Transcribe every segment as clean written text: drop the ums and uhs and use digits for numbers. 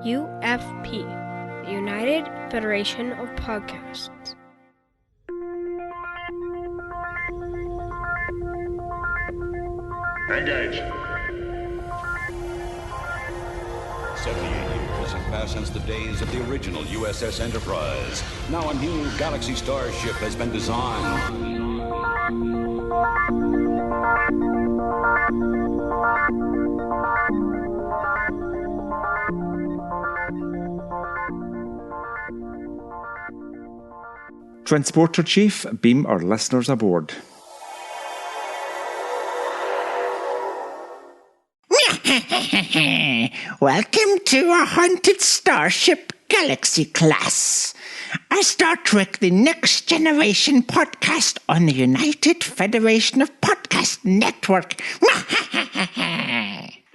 UFP, the United Federation of Podcasts. Engage. 78 years have passed since the days of the original USS Enterprise. Now a new Galaxy starship has been designed. Transporter Chief, beam our listeners aboard. Welcome to our haunted starship Galaxy class, a Star Trek The Next Generation podcast on the United Federation of Podcast Network.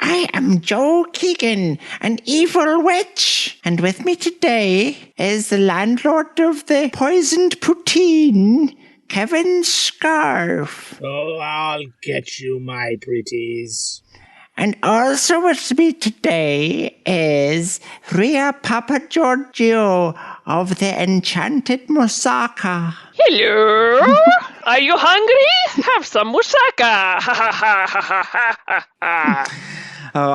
I am Joe Keegan, an evil witch, and with me today is the landlord of the poisoned poutine, Kevin Scharf. Oh, I'll get you, my pretties. And also with me today is Ria Papageorgiou of the Enchanted Moussaka. Hello? Are you hungry? Have some moussaka.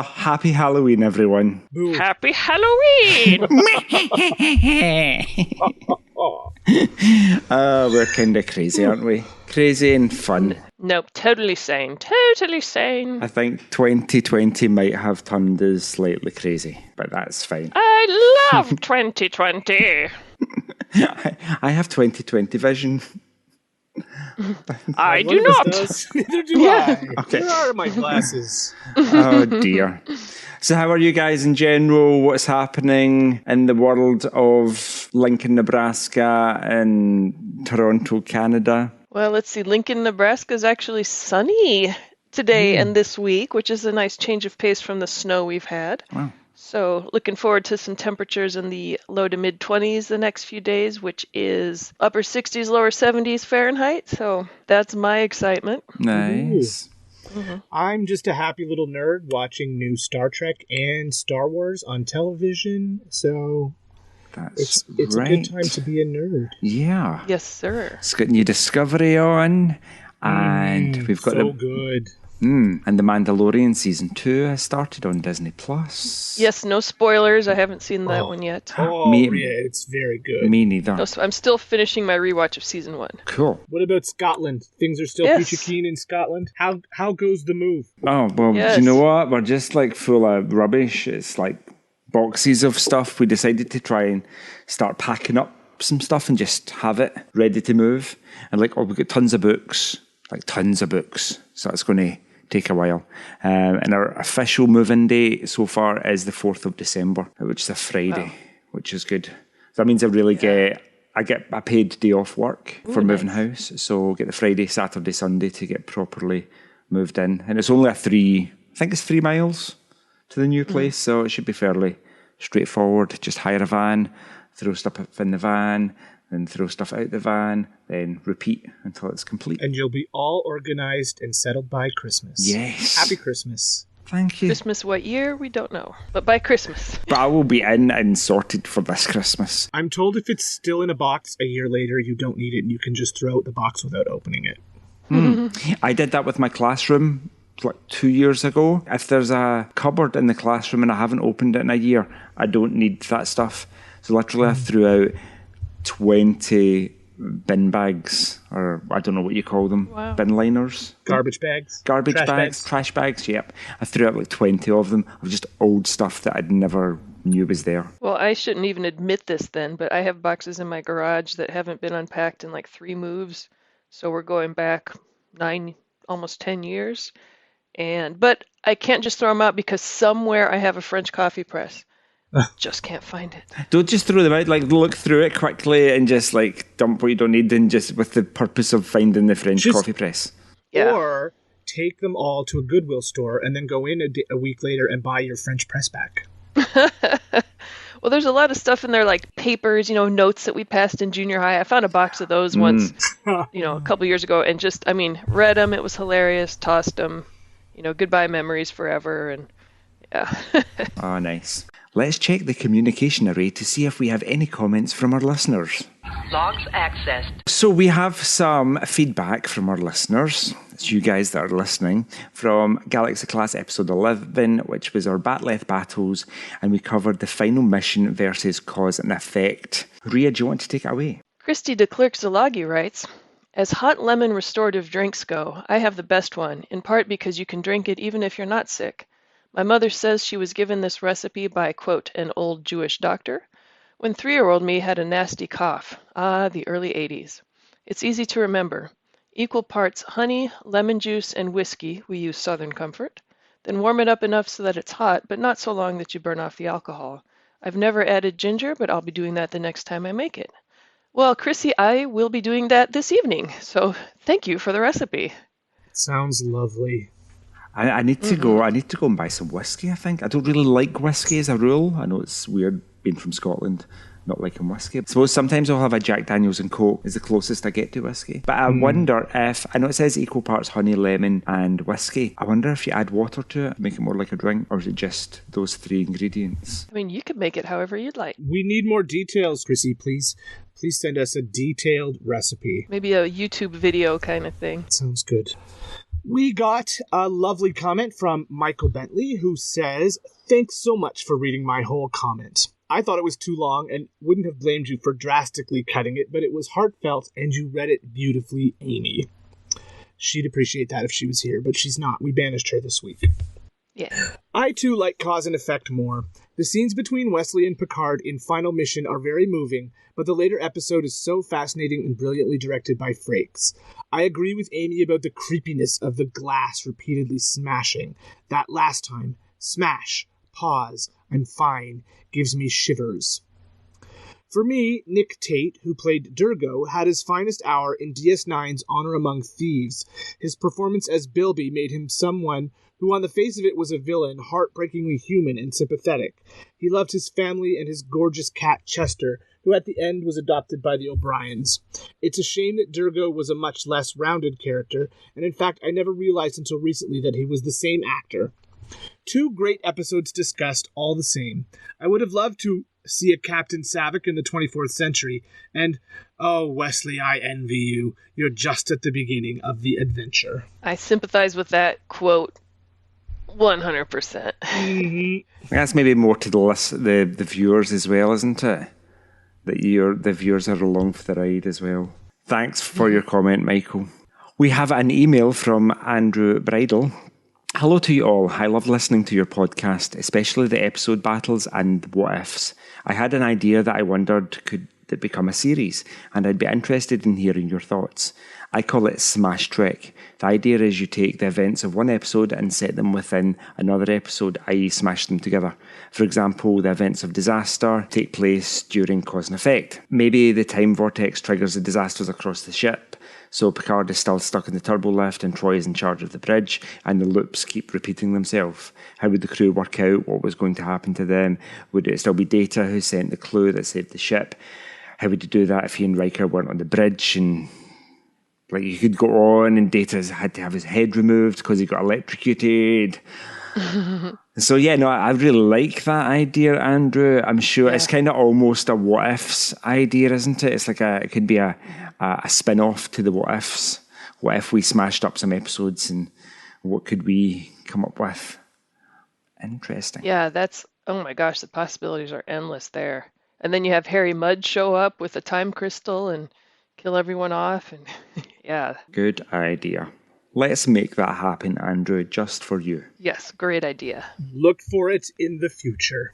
Happy Halloween, everyone. Boo. Happy Halloween. We're kind of crazy, aren't we? Crazy and fun. Nope, totally sane. Totally sane. I think 2020 might have turned us slightly crazy, but that's fine. I love 2020. I have 2020 vision. I do not. Neither do I. Okay. Where are my glasses? Oh dear. So how are you guys in general? What's happening in the world of Lincoln, Nebraska and Toronto, Canada? Well, let's see. Lincoln, Nebraska is actually sunny today and this week, which is a nice change of pace from the snow we've had. Wow. So looking forward to some temperatures in the low to mid 20s the next few days, which is upper 60s, lower 70s Fahrenheit. So that's my excitement. Nice. Mm-hmm. I'm just a happy little nerd watching new Star Trek and Star Wars on television, so That's it's right. a good time to be a nerd. Yeah. Yes, sir. It's got new Discovery on, and we've got so good. and the Mandalorian season 2 has started on Disney Plus. Yes, no spoilers. I haven't seen that one yet. Oh, Me- yeah, it's very good. Me neither. No, so I'm still finishing my rewatch of season 1. Cool. What about Scotland? Things are still Yes. peachy keen in Scotland. How goes the move? Oh, well, Yes. do you know what? We're just like full of rubbish. It's like boxes of stuff. We decided to try and start packing up some stuff and just have it ready to move. And like, we've got tons of books, like tons of books. So it's going to take a while. And our official move-in date so far is the 4th of December, which is a Friday, which is good. So that means I really get a paid day off work for moving house. So get the Friday, Saturday, Sunday to get properly moved in. And it's only 3 miles to the new place. So it should be fairly straightforward. Just hire a van, throw stuff in the van, then throw stuff out the van, then repeat until it's complete. And you'll be all organized and settled by Christmas. Yes. Happy Christmas. Thank you. Christmas what year? We don't know. But by Christmas. But I will be in and sorted for this Christmas. I'm told if it's still in a box a year later, you don't need it and you can just throw out the box without opening it. I did that with my classroom like 2 years ago. If there's a cupboard in the classroom and I haven't opened it in a year, I don't need that stuff. So literally I threw out 20 bin bags, or I don't know what you call them, bin liners. Garbage bags. Garbage Trash bags, trash bags, yep. I threw out like 20 of them of just old stuff that I'd never knew was there. Well, I shouldn't even admit this then, but I have boxes in my garage that haven't been unpacked in like 3 moves. So we're going back 9, almost 10 years. But I can't just throw them out because somewhere I have a French coffee press. Just can't find it. Don't just throw them out, like look through it quickly and just like dump what you don't need, and just with the purpose of finding the French coffee press. Yeah. Or take them all to a Goodwill store and then go in a week later and buy your French press back. Well, there's a lot of stuff in there, like papers, notes that we passed in junior high. I found a box of those once, a couple years ago, and just, read them. It was hilarious. Tossed them. Goodbye memories forever. And yeah. Oh, nice. Let's check the communication array to see if we have any comments from our listeners. Logs accessed. So we have some feedback from our listeners. It's you guys that are listening from Galaxy Class episode 11, which was our Batleth battles, and we covered the final mission versus cause and effect. Ria, do you want to take it away? Chrissie De Clerck-Szilagyi writes, as hot lemon restorative drinks go, I have the best one, in part because you can drink it even if you're not sick. My mother says she was given this recipe by, quote, an old Jewish doctor, when 3-year-old me had a nasty cough. Ah, the early 80s. It's easy to remember. Equal parts honey, lemon juice, and whiskey, we use Southern Comfort. Then warm it up enough so that it's hot, but not so long that you burn off the alcohol. I've never added ginger, but I'll be doing that the next time I make it. Well, Chrissie, I will be doing that this evening, so thank you for the recipe. It sounds lovely. I need to go. I need to go and buy some whiskey, I think. I don't really like whiskey as a rule. I know it's weird being from Scotland, not liking whiskey. I suppose sometimes I'll have a Jack Daniels and Coke is the closest I get to whiskey. But I wonder if, I know it says equal parts honey, lemon and whiskey. I wonder if you add water to it, make it more like a drink, or is it just those 3 ingredients? I mean, you can make it however you'd like. We need more details, Chrissie, please. Please send us a detailed recipe. Maybe a YouTube video kind of thing. Sounds good. We got a lovely comment from Michael Bentley, who says, thanks so much for reading my whole comment. I thought it was too long and wouldn't have blamed you for drastically cutting it, but it was heartfelt and you read it beautifully, Amy. She'd appreciate that if she was here, but she's not. We banished her this week. Yeah. I too like cause and effect more. The scenes between Wesley and Picard in Final Mission are very moving, but the later episode is so fascinating and brilliantly directed by Frakes. I agree with Amy about the creepiness of the glass repeatedly smashing. That last time, smash, pause, I'm fine, gives me shivers. For me, Nick Tate, who played Durgo, had his finest hour in DS9's Honor Among Thieves. His performance as Bilby made him someone who on the face of it was a villain, heartbreakingly human and sympathetic. He loved his family and his gorgeous cat Chester, who at the end was adopted by the O'Briens. It's a shame that Durgo was a much less rounded character, and in fact I never realized until recently that he was the same actor. 2 great episodes discussed, all the same. I would have loved to see a Captain Savick in the 24th century, and, oh, Wesley, I envy you. You're just at the beginning of the adventure. I sympathize with that quote 100%. That's maybe more to the viewers as well, isn't it? That the viewers are along for the ride as well. Thanks for your comment, Michael. We have an email from Andrew Bridle. Hello to you all. I love listening to your podcast, especially the episode battles and what ifs. I had an idea that I wondered could it become a series, and I'd be interested in hearing your thoughts. I call it Smash Trek. The idea is you take the events of one episode and set them within another episode, i.e. smash them together. For example, the events of disaster take place during cause and effect. Maybe the time vortex triggers the disasters across the ship, so Picard is still stuck in the turbo lift and Troy is in charge of the bridge, and the loops keep repeating themselves. How would the crew work out what was going to happen to them? Would it still be Data who sent the clue that saved the ship? How would you do that if he and Riker weren't on the bridge? And like you could go on, and Data had to have his head removed because he got electrocuted. So yeah, no, I really like that idea, Andrew. I'm sure it's kind of almost a what ifs idea, isn't it? It's like it could be a spin-off to the what ifs. What if we smashed up some episodes, and what could we come up with? Interesting. Yeah, oh my gosh, the possibilities are endless there. And then you have Harry Mudd show up with a time crystal and kill everyone off, and yeah. Good idea. Let's make that happen, Andrew, just for you. Yes, great idea. Look for it in the future.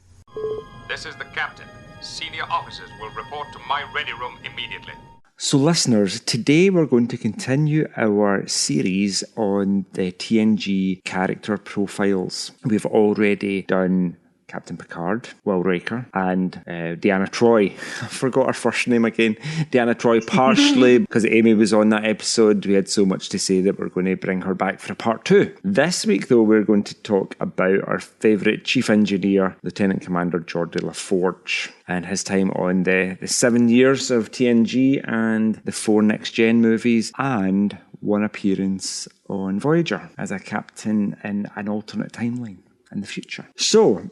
This is the captain. Senior officers will report to my ready room immediately. So listeners, today we're going to continue our series on the TNG character profiles. We've already done Captain Picard, Will Riker, and Deanna Troi. I forgot her first name again. Deanna Troi, partially because Amy was on that episode. We had so much to say that we're going to bring her back for a part 2. This week, though, we're going to talk about our favourite chief engineer, Lieutenant Commander Geordi LaForge, and his time on the 7 years of TNG and the 4 Next Gen movies, and one appearance on Voyager as a captain in an alternate timeline in the future. So,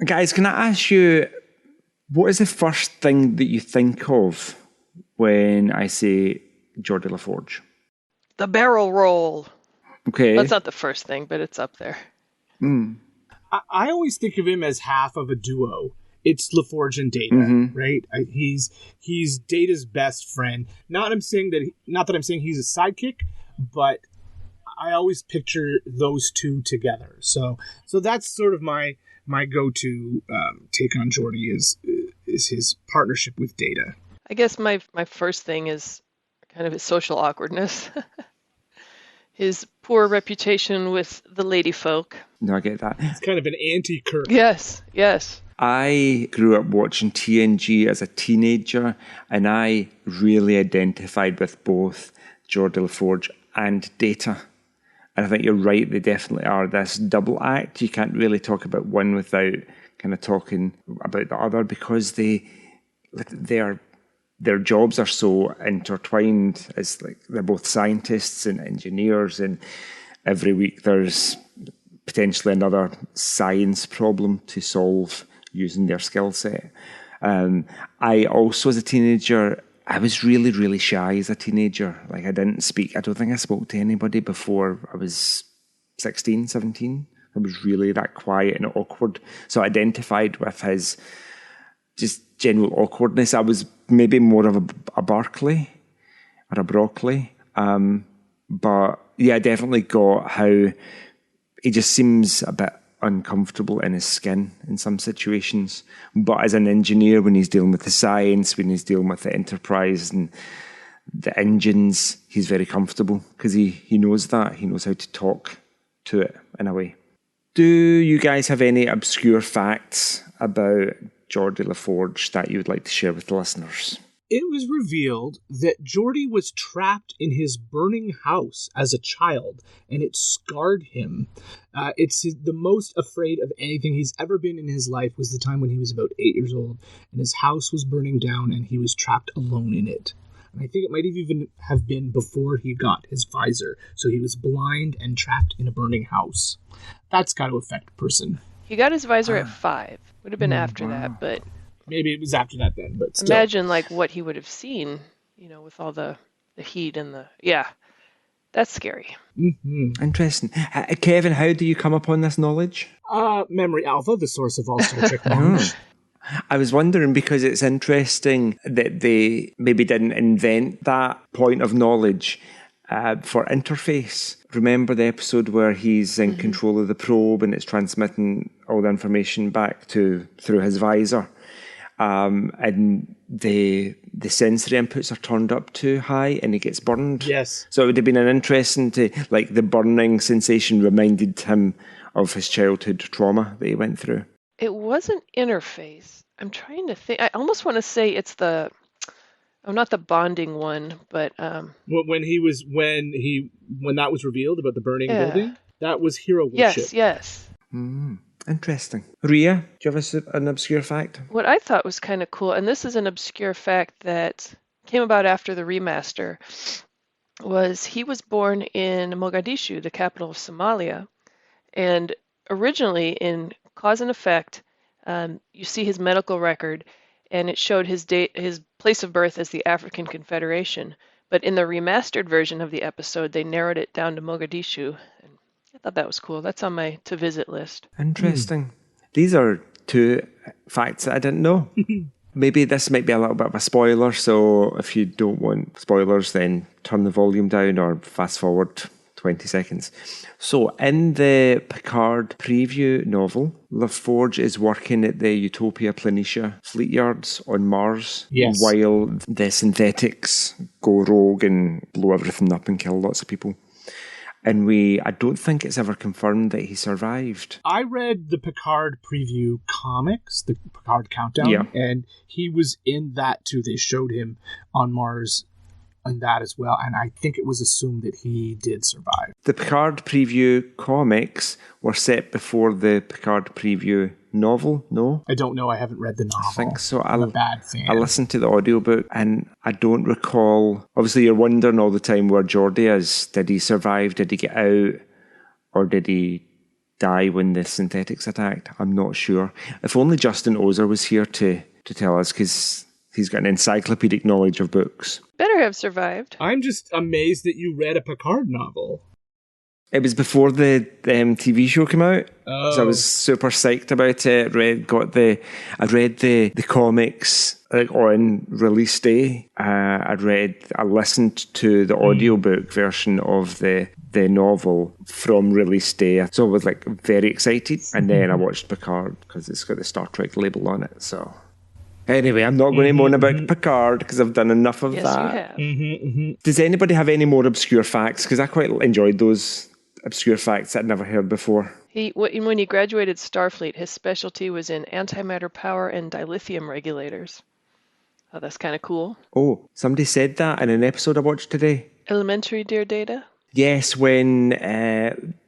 Guys, can I ask you, what is the first thing that you think of when I say Geordi LaForge? The barrel roll. Okay. That's not the first thing, but it's up there. I always think of him as half of a duo. It's LaForge and Data, right? He's Data's best friend. Not that I'm saying he's a sidekick, but I always picture those two together. So that's sort of my go-to take on Geordi is his partnership with Data. I guess my first thing is kind of his social awkwardness. His poor reputation with the lady folk. No, I get that. It's kind of an anti-Kirk. Yes. I grew up watching TNG as a teenager, and I really identified with both Geordi LaForge and Data. And I think you're right, they definitely are this double act. You can't really talk about one without kind of talking about the other, because their jobs are so intertwined. It's like they're both scientists and engineers, and every week there's potentially another science problem to solve using their skill set. I also, as a teenager, I was really, really shy as a teenager. Like, I don't think I spoke to anybody before I was 16, 17. I was really that quiet and awkward. So I identified with his just general awkwardness. I was maybe more of a Barclay or a Broccoli. But yeah, I definitely got how he just seems a bit uncomfortable in his skin in some situations. But as an engineer, when he's dealing with the science, when he's dealing with the Enterprise and the engines, he's very comfortable because he knows that. He knows how to talk to it in a way. Do you guys have any obscure facts about Geordi LaForge that you would like to share with the listeners? It was revealed that Geordi was trapped in his burning house as a child, and it scarred him. It's the most afraid of anything he's ever been in his life was the time when he was about 8 years old, and his house was burning down, and he was trapped alone in it. And I think it might even have been before he got his visor, so he was blind and trapped in a burning house. That's got to affect a person. He got his visor at 5. Would have been after that, but... Maybe it was after that then, but still. Imagine like what he would have seen, with all the heat and the... Yeah, that's scary. Mm-hmm. Interesting. Kevin, how do you come upon this knowledge? Memory Alpha, the source of all Star Trek knowledge. I was wondering because it's interesting that they maybe didn't invent that point of knowledge for interface. Remember the episode where he's in control of the probe and it's transmitting all the information back through his visor? And the sensory inputs are turned up too high and he gets burned. Yes. So it would have been an interesting the burning sensation reminded him of his childhood trauma that he went through. It wasn't interface. I'm trying to think. I almost want to say it's not the bonding one, but when that was revealed about the burning building, that was hero worship. Yes. Interesting. Ria, do you have an obscure fact? What I thought was kind of cool, and this is an obscure fact that came about after the remaster, was he was born in Mogadishu, the capital of Somalia, and originally in Cause and Effect, you see his medical record, and it showed his place of birth as the African Confederation. But in the remastered version of the episode, they narrowed it down to Mogadishu. And I thought that was cool. That's on my to-visit list. Interesting. These are two facts that I didn't know. Maybe this might be a little bit of a spoiler, so if you don't want spoilers, then turn the volume down or fast forward 20 seconds. So in the Picard preview novel, LaForge is working at the Utopia Planitia fleet yards on Mars, while the synthetics go rogue and blow everything up and kill lots of people. And I don't think it's ever confirmed that he survived. I read the Picard preview comics, the Picard Countdown, and he was in that too. They showed him on Mars in that as well, and I think it was assumed that he did survive. The Picard preview comics were set before the Picard preview novel, no? I don't know, I haven't read the novel. I think so. I'm a bad fan. I listened to the audiobook and I don't recall. Obviously you're wondering all the time where Geordi is. Did he survive? Did he get out? Or did he die when the synthetics attacked? I'm not sure. If only Justin Oser was here to tell us, because he's got an encyclopedic knowledge of books. Better have survived. I'm just amazed that you read a Picard novel. It was before the TV show came out, so I was super psyched about it. I read the comics like on release day. I listened to the audiobook version of the novel from release day, so I was like very excited. And then I watched Picard because it's got the Star Trek label on it. So anyway, I'm not going to moan about Picard because I've done enough of that. Yes, you have. Does anybody have any more obscure facts? Because I quite enjoyed those obscure facts I'd never heard before. When he graduated Starfleet, his specialty was in antimatter power and dilithium regulators. Oh, that's kind of cool. Oh, somebody said that in an episode I watched today. Elementary, dear Data? Yes, when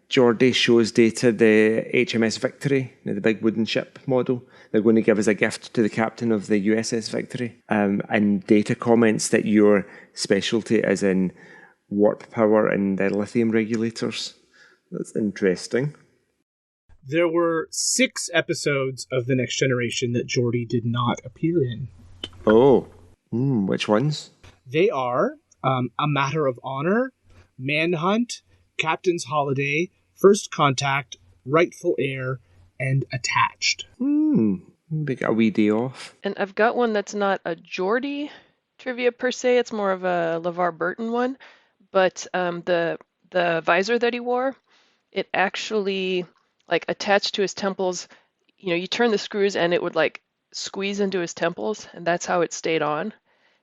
Geordi shows Data the HMS Victory, the big wooden ship model, they're going to give as a gift to the captain of the USS Victory. And Data comments that your specialty is in warp power and lithium regulators. That's interesting. There were 6 episodes of The Next Generation that Geordi did not appear in. Oh, which ones? They are A Matter of Honor, Manhunt, Captain's Holiday, First Contact, Rightful Heir, and Attached. Maybe got a wee day off. And I've got one that's not a Geordi trivia per se. It's more of a LeVar Burton one. But the visor that he wore, it actually like attached to his temples. You know, you turn the screws and it would like squeeze into his temples, and that's how it stayed on.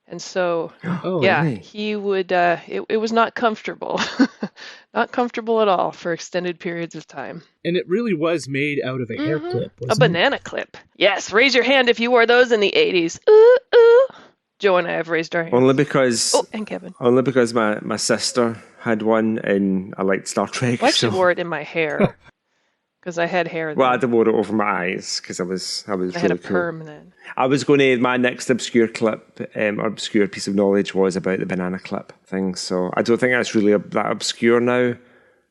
And so, really? he would. It was not comfortable, not comfortable at all for extended periods of time. And it really was made out of a hair clip, wasn't A banana clip. Yes, raise your hand if you wore those in the 80s. Joe and I have raised our hands. Only because... Oh, and Kevin. Only because my sister had one and I liked Star Trek. I actually wore it in my hair. Because I had hair then. Well, I wore it over my eyes because I was really had a cool. perm then. I was going to... My next obscure clip, or obscure piece of knowledge was about the banana clip thing. So I don't think that's really that obscure now. I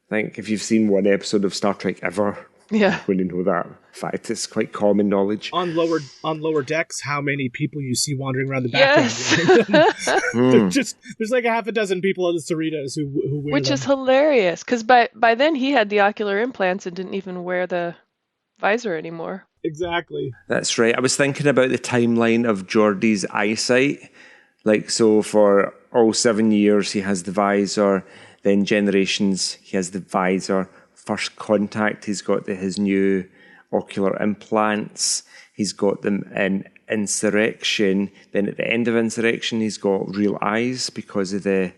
think if you've seen one episode of Star Trek ever... Yeah. When you know that fact, it's quite common knowledge. On lower decks, how many people you see wandering around the background? Yes. There's like a half a dozen people at the Cerritos who wear Which them. is hilarious, because by then he had the ocular implants and didn't even wear the visor anymore. Exactly. That's right. I was thinking about the timeline of Geordi's eyesight. Like, so for all 7 years, he has the visor. Then Generations, he has the visor. First Contact, he's got his new ocular implants. He's got them in Insurrection. Then at the end of Insurrection, he's got real eyes because of the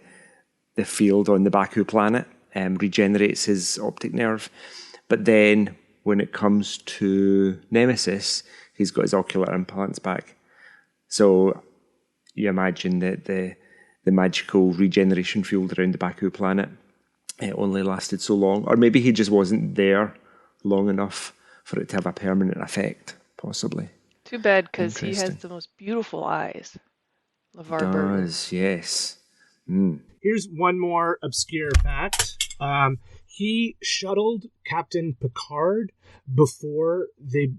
field on the Baku planet. Regenerates his optic nerve. But then when it comes to Nemesis, he's got his ocular implants back. So you imagine that the magical regeneration field around the Baku planet, it only lasted so long. Or maybe he just wasn't there long enough for it to have a permanent effect, possibly. Too bad, because he has the most beautiful eyes. LeVar Burton. Does, yes. Here's one more obscure fact. He shuttled Captain Picard before they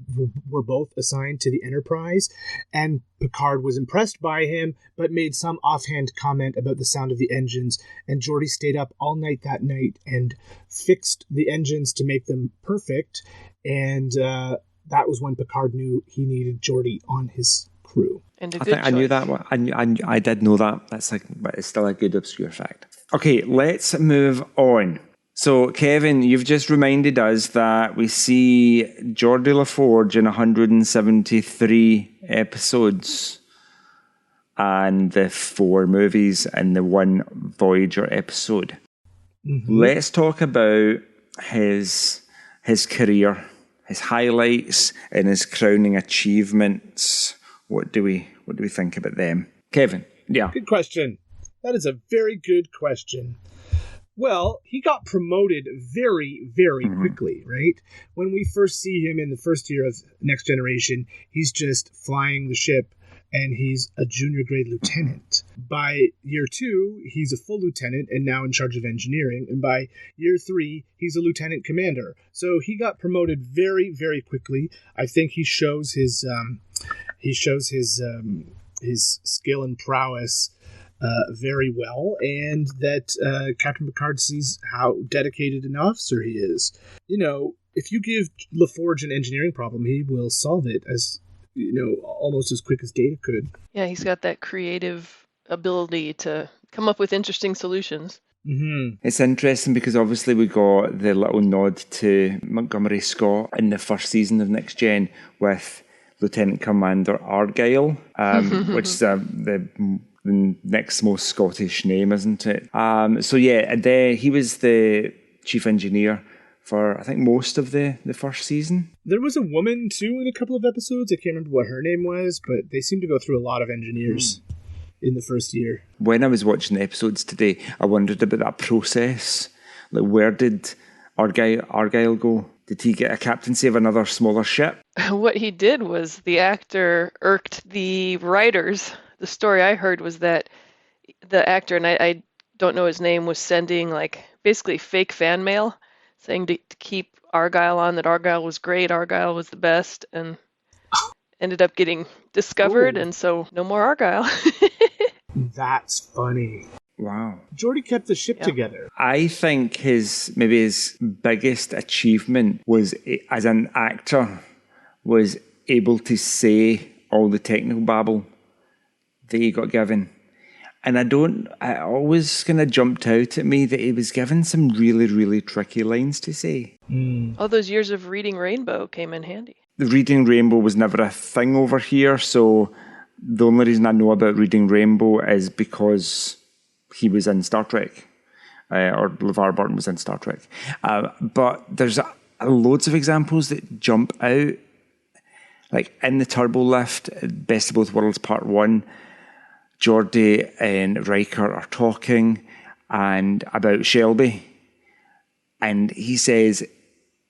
were both assigned to the Enterprise, and Picard was impressed by him, but made some offhand comment about the sound of the engines, and Geordi stayed up all night that night and fixed the engines to make them perfect, and that was when Picard knew he needed Geordi on his crew. And I think I knew that one. I did know that. That's but it's still a good obscure fact. Okay, let's move on. So, Kevin, you've just reminded us that we see Geordi LaForge in 173 episodes and the 4 movies and the 1 Voyager episode. Mm-hmm. Let's talk about his career, his highlights and his crowning achievements. What do we think about them? Kevin, yeah. Good question. That is a very good question. Well, he got promoted very, very quickly, right? When we first see him in the first year of Next Generation, he's just flying the ship and he's a junior grade lieutenant. By year 2, he's a full lieutenant and now in charge of engineering. And by year 3, he's a lieutenant commander. So he got promoted very, very quickly. I think he shows his skill and prowess very well, and that Captain Picard sees how dedicated an officer he is. You know, if you give LaForge an engineering problem, he will solve it as, you know, almost as quick as Data could. Yeah, he's got that creative ability to come up with interesting solutions. Mm-hmm. It's interesting because obviously we got the little nod to Montgomery Scott in the first season of Next Gen with Lieutenant Commander Argyle, which is the next most Scottish name, isn't it? So yeah, he was the chief engineer for, I think, most of the first season. There was a woman, too, in a couple of episodes. I can't remember what her name was, but they seem to go through a lot of engineers in the first year. When I was watching the episodes today, I wondered about that process. Like, where did Argyle go? Did he get a captaincy of another smaller ship? What he did was the actor irked the writers. The story I heard was that the actor, and I don't know his name, was sending like basically fake fan mail saying to keep Argyle on, that Argyle was great, Argyle was the best, and ended up getting discovered, and so no more Argyle. That's funny. Wow. Geordi kept the ship together. I think his biggest achievement was, as an actor, was able to say all the technical babble that he got given. And I always kind of jumped out at me that he was given some really, really tricky lines to say. All those years of reading Rainbow came in handy. The Reading Rainbow was never a thing over here, so the only reason I know about Reading Rainbow is because he was in Star Trek, or LeVar Burton was in Star Trek. But there's loads of examples that jump out. Like in the Turbo Lift, Best of Both Worlds Part 1, Geordi and Riker are talking and about Shelby. And he says,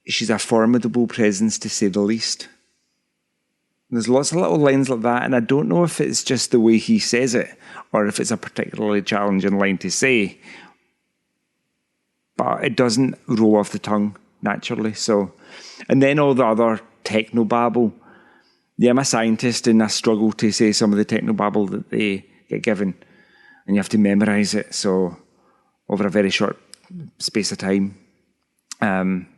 she's a formidable presence to say the least. There's lots of little lines like that, and I don't know if it's just the way he says it or if it's a particularly challenging line to say. But it doesn't roll off the tongue naturally. So, and then all the other technobabble. Yeah, I'm a scientist and I struggle to say some of the technobabble that they get given, and you have to memorise it. So, over a very short space of time. Crowning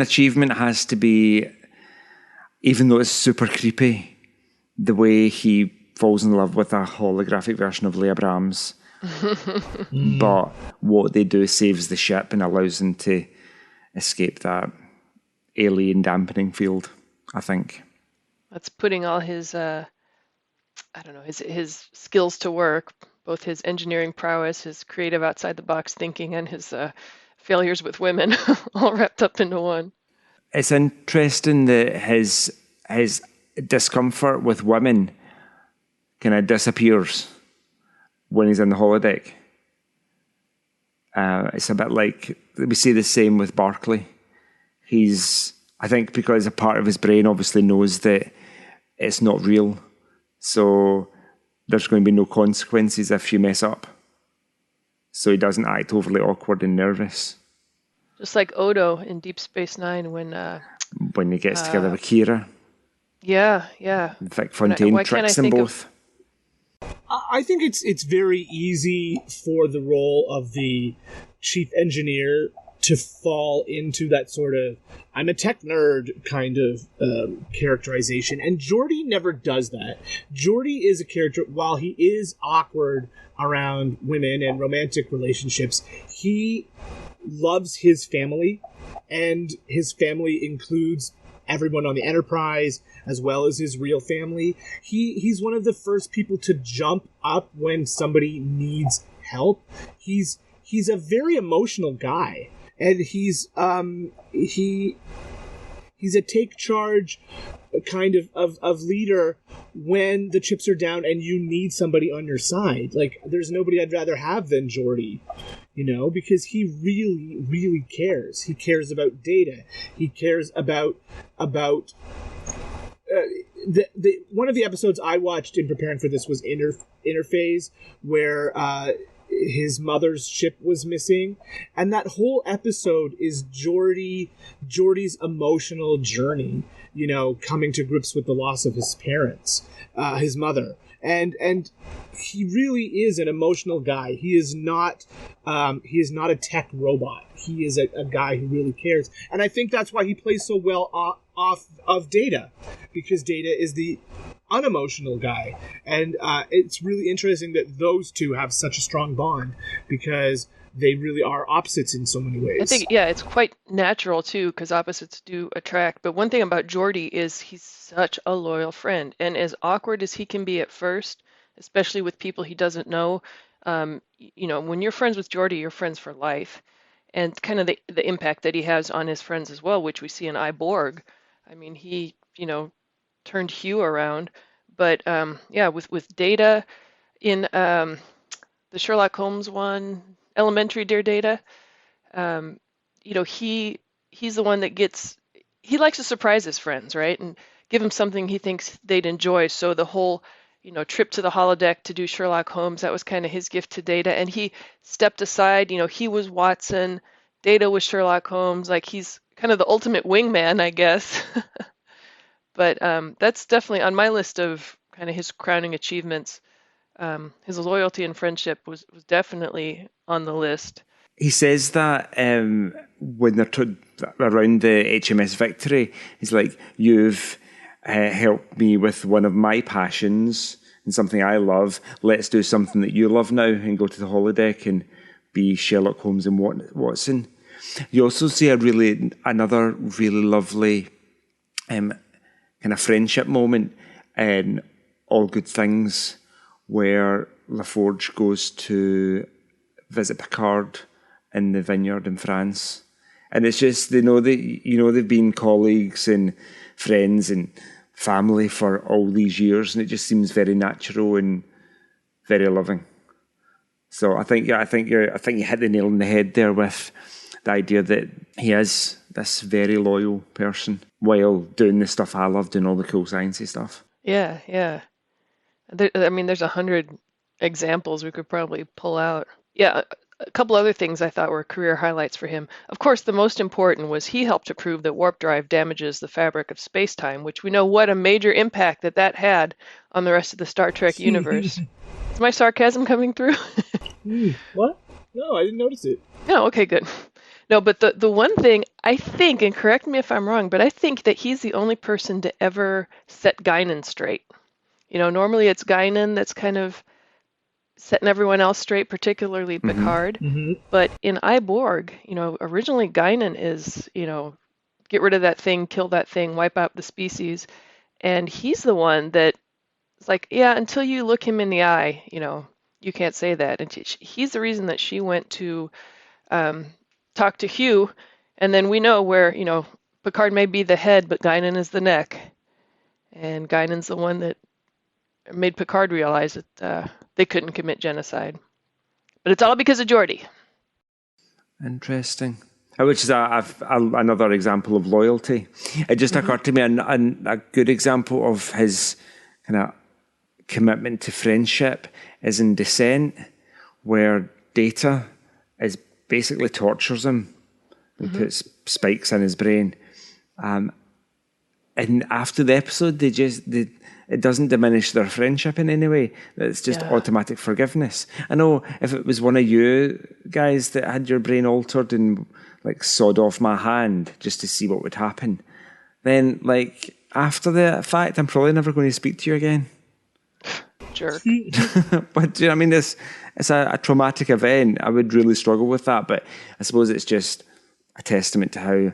achievement has to be, even though it's super creepy, the way he falls in love with a holographic version of Leia Brahms. But what they do saves the ship and allows them to escape that alien dampening field, I think. That's putting all his, his skills to work, both his engineering prowess, his creative outside-the-box thinking, and his failures with women, all wrapped up into one. It's interesting that his discomfort with women kind of disappears when he's in the holodeck. It's a bit like, we see the same with Barclay. I think because a part of his brain obviously knows that it's not real, so there's going to be no consequences if you mess up. So he doesn't act overly awkward and nervous. Just like Odo in Deep Space Nine when he gets together with Kira. Yeah. Vic Fontaine tricks them both. I think it's very easy for the role of the chief engineer to fall into that sort of, I'm a tech nerd kind of characterization. And Geordi never does that. Geordi is a character, while he is awkward around women and romantic relationships, he loves his family, and his family includes everyone on the Enterprise as well as his real family. He's one of the first people to jump up when somebody needs help. He's a very emotional guy, and he's a take charge kind of leader when the chips are down and you need somebody on your side. Like, there's nobody I'd rather have than Geordi, because he really, really cares. He cares about Data. He cares about one of the episodes I watched in preparing for this was Interphase, where his mother's ship was missing, and that whole episode is Geordi's emotional journey, coming to grips with the loss of his parents, his mother, and he really is an emotional guy. He is not a tech robot. He is a guy who really cares, and I think that's why he plays so well off of Data, because Data is the unemotional guy, and it's really interesting that those two have such a strong bond, because they really are opposites in so many ways. I think, yeah, it's quite natural too, because opposites do attract. But one thing about Geordi is he's such a loyal friend, and as awkward as he can be at first, especially with people he doesn't know, when you're friends with Geordi, you're friends for life, and kind of the impact that he has on his friends as well, which we see in Borg. I mean, he turned Hugh around, but with Data in the Sherlock Holmes one, Elementary, Dear Data, he's the one that he likes to surprise his friends, right, and give them something he thinks they'd enjoy. So the whole trip to the holodeck to do Sherlock Holmes, that was kind of his gift to Data, and he stepped aside. He was Watson, Data was Sherlock Holmes, like he's kind of the ultimate wingman, I guess. But that's definitely on my list of kind of his crowning achievements. His loyalty and friendship was definitely on the list. He says that when they're around the HMS Victory, he's like, you've helped me with one of my passions and something I love. Let's do something that you love now and go to the holodeck and be Sherlock Holmes and Watson. You also see another really lovely kind of friendship moment in All Good Things, where LaForge goes to visit Picard in the vineyard in France, and it's just they've been colleagues and friends and family for all these years, and it just seems very natural and very loving. So I think you hit the nail on the head there with the idea that he is this very loyal person while doing the stuff I love, doing all the cool sciencey stuff. Yeah. There's 100 examples we could probably pull out. Yeah, a couple other things I thought were career highlights for him. Of course, the most important was he helped to prove that warp drive damages the fabric of space-time, which we know what a major impact that had on the rest of the Star Trek universe. Is my sarcasm coming through? What? No, I didn't notice it. No, okay, good. No, but the one thing I think, and correct me if I'm wrong, but I think that he's the only person to ever set Guinan straight. Normally it's Guinan that's kind of setting everyone else straight, particularly Picard. Mm-hmm. But in Borg, originally Guinan is, get rid of that thing, kill that thing, wipe out the species. And he's the one that is like, yeah, until you look him in the eye, you can't say that. And he's the reason that she went to talk to Hugh. And then we know where, Picard may be the head, but Guinan is the neck. And Guinan's the one that made Picard realize that they couldn't commit genocide. But it's all because of Geordi. Interesting. Which is another example of loyalty. It just occurred to me a good example of his kind of commitment to friendship is in Descent, where Data basically tortures him and puts spikes in his brain. And after the episode, it doesn't diminish their friendship in any way. It's just automatic forgiveness. I know if it was one of you guys that had your brain altered and like sawed off my hand just to see what would happen, then like after the fact, I'm probably never going to speak to you again. Jerk. But do you know what I mean? It's a traumatic event. I would really struggle with that, but I suppose it's just a testament to how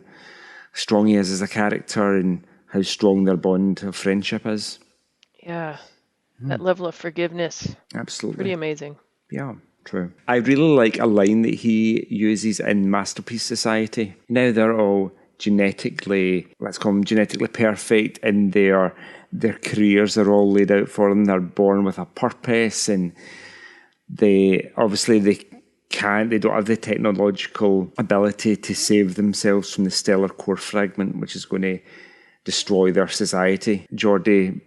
strong he is as a character and how strong their bond of friendship is. Yeah, that level of forgiveness. Absolutely. Pretty amazing. Yeah, true. I really like a line that he uses in Masterpiece Society. Now they're all genetically perfect, and their careers are all laid out for them. They're born with a purpose, and they don't have the technological ability to save themselves from the stellar core fragment, which is going to destroy their society. Geordi,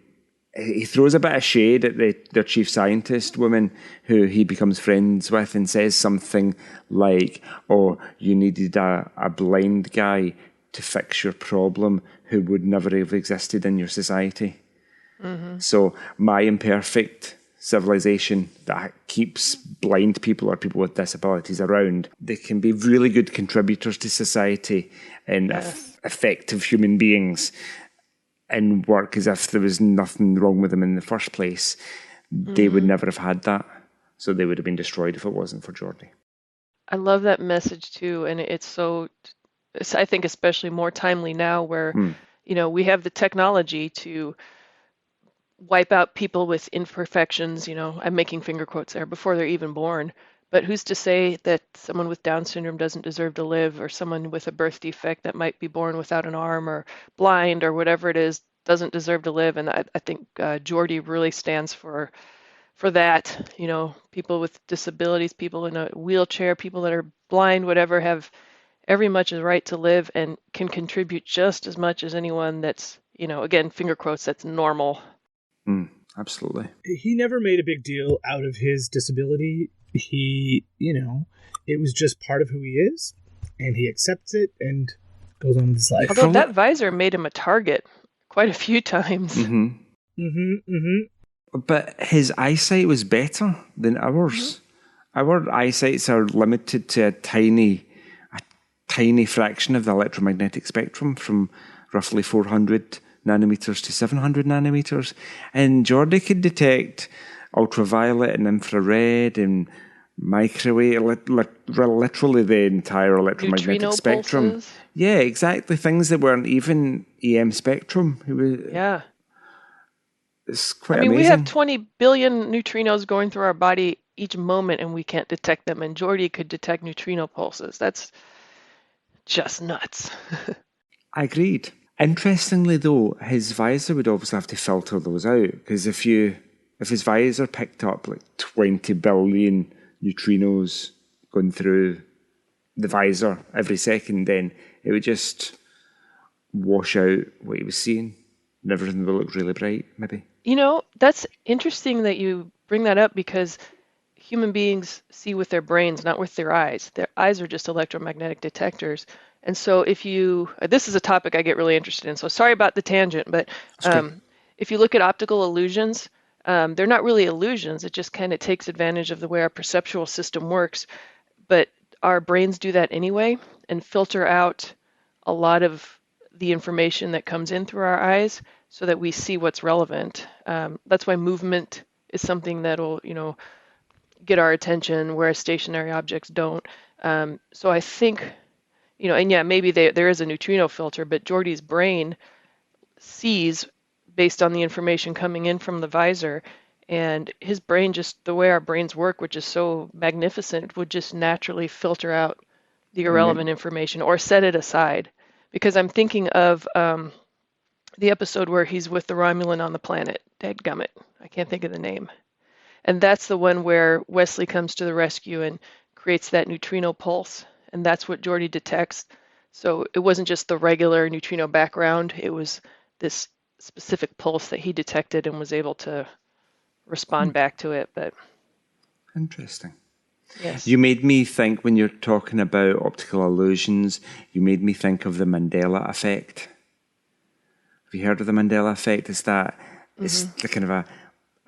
he throws a bit of shade at their chief scientist woman who he becomes friends with and says something like, oh, you needed a blind guy to fix your problem who would never have existed in your society. Mm-hmm. So my imperfect civilization that keeps blind people or people with disabilities around, they can be really good contributors to society and effective human beings and work as if there was nothing wrong with them in the first place. They would never have had that. So they would have been destroyed if it wasn't for Geordi. I love that message too. And it's I think especially more timely now where, we have the technology to wipe out people with imperfections, I'm making finger quotes there, before they're even born. But who's to say that someone with Down syndrome doesn't deserve to live, or someone with a birth defect that might be born without an arm or blind or whatever it is doesn't deserve to live? And I think Geordi really stands for that. People with disabilities, people in a wheelchair, people that are blind, whatever, have every much a right to live and can contribute just as much as anyone that's, again, finger quotes, that's normal. Absolutely. He never made a big deal out of his disability. He, it was just part of who he is, and he accepts it and goes on with his life. Although that visor made him a target quite a few times. But his eyesight was better than ours. Our eyesights are limited to a tiny fraction of the electromagnetic spectrum, from roughly 400 nanometers to 700 nanometers. And Geordi could detect ultraviolet and infrared and microwave, literally the entire electromagnetic Neutrino spectrum. Pulses. Yeah, exactly. Things that weren't even EM spectrum. Yeah. It's quite amazing. We have 20 billion neutrinos going through our body each moment, and we can't detect them. And Geordi could detect neutrino pulses. That's just nuts. I agreed. Interestingly, though, his visor would obviously have to filter those out, because if his visor picked up like 20 billion neutrinos going through the visor every second, then it would just wash out what he was seeing, and everything would look really bright, maybe. That's interesting that you bring that up, because human beings see with their brains, not with their eyes. Their eyes are just electromagnetic detectors. And so this is a topic I get really interested in, so sorry about the tangent, but if you look at optical illusions, they're not really illusions. It just kind of takes advantage of the way our perceptual system works. But our brains do that anyway and filter out a lot of the information that comes in through our eyes so that we see what's relevant. That's why movement is something that'll, get our attention, whereas stationary objects don't. So I think, and yeah, maybe there is a neutrino filter, but Geordi's brain sees based on the information coming in from the visor, and his brain, just the way our brains work, which is so magnificent, would just naturally filter out the irrelevant information or set it aside. Because I'm thinking of the episode where he's with the Romulan on the planet, dadgummit, I can't think of the name. And that's the one where Wesley comes to the rescue and creates that neutrino pulse, and that's what Geordi detects. So it wasn't just the regular neutrino background, it was this specific pulse that he detected and was able to respond back to it. But interesting. Yes. You made me think, when you're talking about optical illusions, you made me think of the Mandela effect. Have you heard of the Mandela effect? It's the kind of